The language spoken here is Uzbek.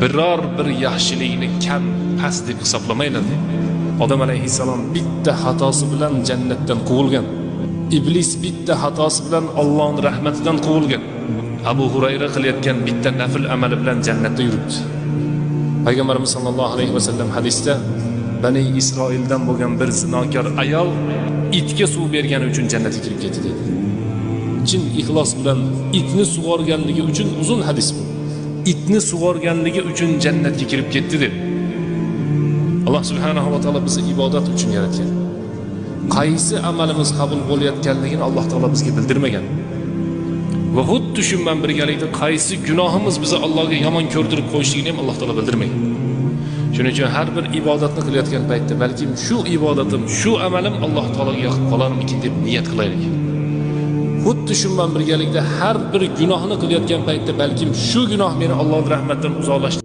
biror bir yaxshilikni kam past deb hisoblamaydi. Odam alayhissalom bitta xatosi bilan jannatdan quvilgan. Iblis bitta xatosi bilan Allohning rahmatidan quvilgan. Abu Hurayra qilayotgan bitta nafl amali bilan jannatda yuribdi. Payg'ambarimiz sollallohu alayhi vasallam hadisda Bani Isroildan bo'lgan bir zinokor ayol itga suv bergani uchun jannatga kirib ketdi dedi. Chin ixlos bilan itni sug'organligi uchun uzun hadis bu. Itni sug'organligi uchun jannatga kirib ketdi dedi. Alloh subhanahu va taolo bizni ibodat uchun yaratgan. Qaysi amalimiz qabul bo'layotganligini Alloh taolo bizga bildirmagan. Va xuddi shu bilan birgalikda qaysi gunohimiz bizni Allohga yomon ko'rdirib qo'yishligini ham Alloh taolo bildirmagan. Shuning uchun har bir ibodatni qilayotgan paytda balkim shu ibodatim, shu amalim Alloh taologa yoqib qolarmikin deb niyat qilaylik. Xuddi shu bilan birgalikda har bir gunohni qilayotgan paytda balkim shu gunoh meni Allohning rahmatidan uzoqlashtiradi.